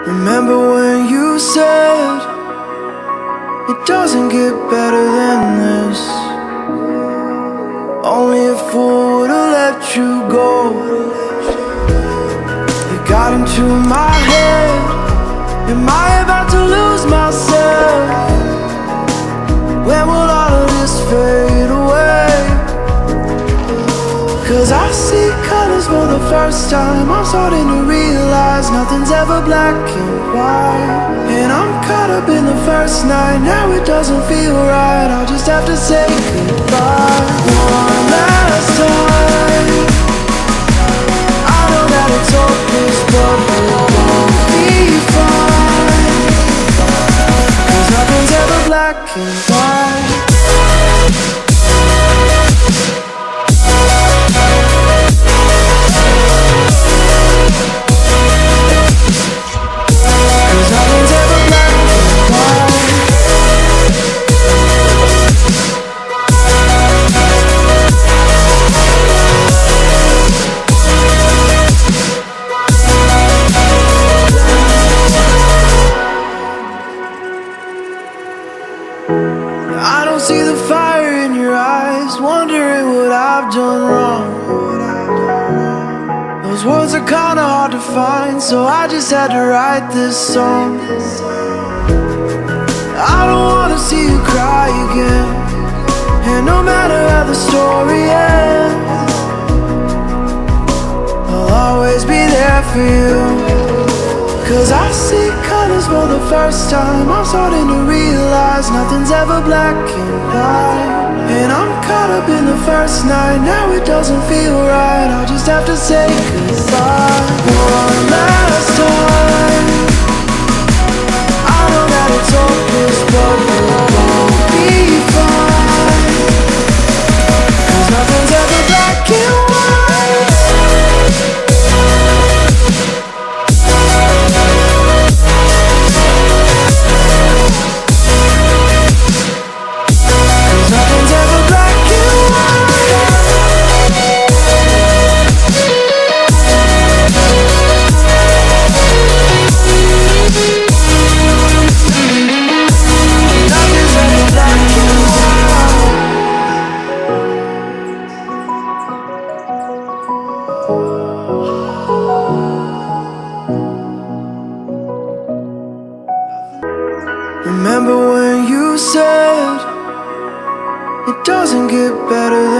Remember when you said it doesn't get better than this? Only a fool would've let you go. You got into my head. Am I about to lose myself? When will all of this fade away? 'Cause I see colors for the first time. I'm starting to realize nothing's ever black and white. And I'm caught up in the first night. Now it doesn't feel right. I'll just have to say goodbye one last time. I know that it's hopeless, but we'll both be fine. 'Cause nothing's ever black and white. I don't see the fire in your eyes, wondering what I've done wrong. Those words are kinda hard to find, so I just had to write this song. I don't wanna see you cry again, and no matter how the story ends, I'll always be there for you. 'Cause I see colors for the first time. I'm starting to realize nothing's ever black and white. And I'm caught up in the first night. Now it doesn't feel right. I'll just have to say goodbye one last time. I know that it's hopeless, but we'll both be fine. 'Cause nothing's ever black and white. Remember when you said it doesn't get better than